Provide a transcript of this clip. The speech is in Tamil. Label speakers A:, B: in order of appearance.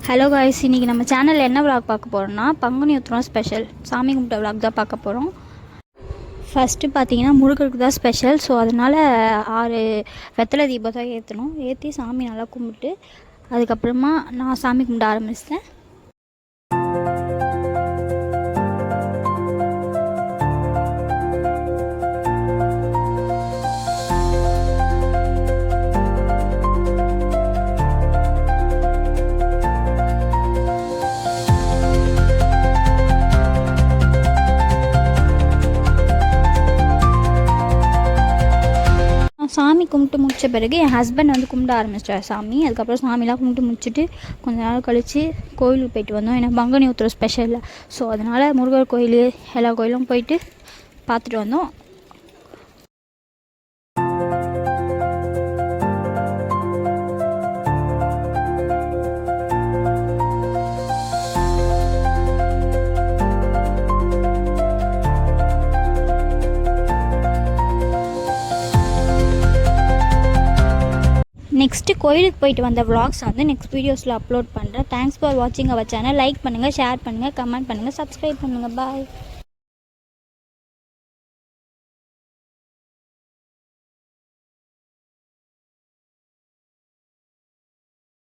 A: ஹலோ காய்ஸ், இன்றைக்கி நம்ம சேனலில் என்ன விளாக் பார்க்க போகிறோம்னா பங்குனி உத்திரம் ஸ்பெஷல் சாமி கும்பிட்ட விளாக் தான் பார்க்க போகிறோம். ஃபஸ்ட்டு பார்த்தீங்கன்னா முருகருக்கு தான் ஸ்பெஷல். ஸோ அதனால் 6 வெத்தலை தீபம் தான் ஏற்றணும். ஏற்றி சாமி நல்லா கும்பிட்டு அதுக்கப்புறமா நான் சாமி கும்பிட ஆரம்பிச்சிட்டேன். சாமி கும்பிட்டு முடித்த பிறகு என் ஹஸ்பண்ட் வந்து கும்பிட ஆரம்பிச்சிட்டார் சாமி. அதுக்கப்புறம் சாமிலாம் கும்பிட்டு முடிச்சுட்டு கொஞ்ச நாள் கழித்து கோயிலுக்கு போயிட்டு வந்தோம். ஏன்னா பங்குனி உத்திரம் ஸ்பெஷலில். ஸோ அதனால் முருகர் கோயில் எல்லா கோயிலும் போயிட்டு பார்த்துட்டு வந்தோம். நெக்ஸ்ட்டு கோயிலுக்கு போயிட்டு வந்த விளாக்ஸ் வந்து நெக்ஸ்ட் வீடியோஸில் அப்லோட் பண்ணுறேன். தேங்க்ஸ் ஃபார் வாட்சிங் அவர் சேனல். லைக் பண்ணுங்கள், ஷேர் பண்ணுங்கள், கமெண்ட் பண்ணுங்கள், சப்ஸ்கிரைப் பண்ணுங்கள். பாய்.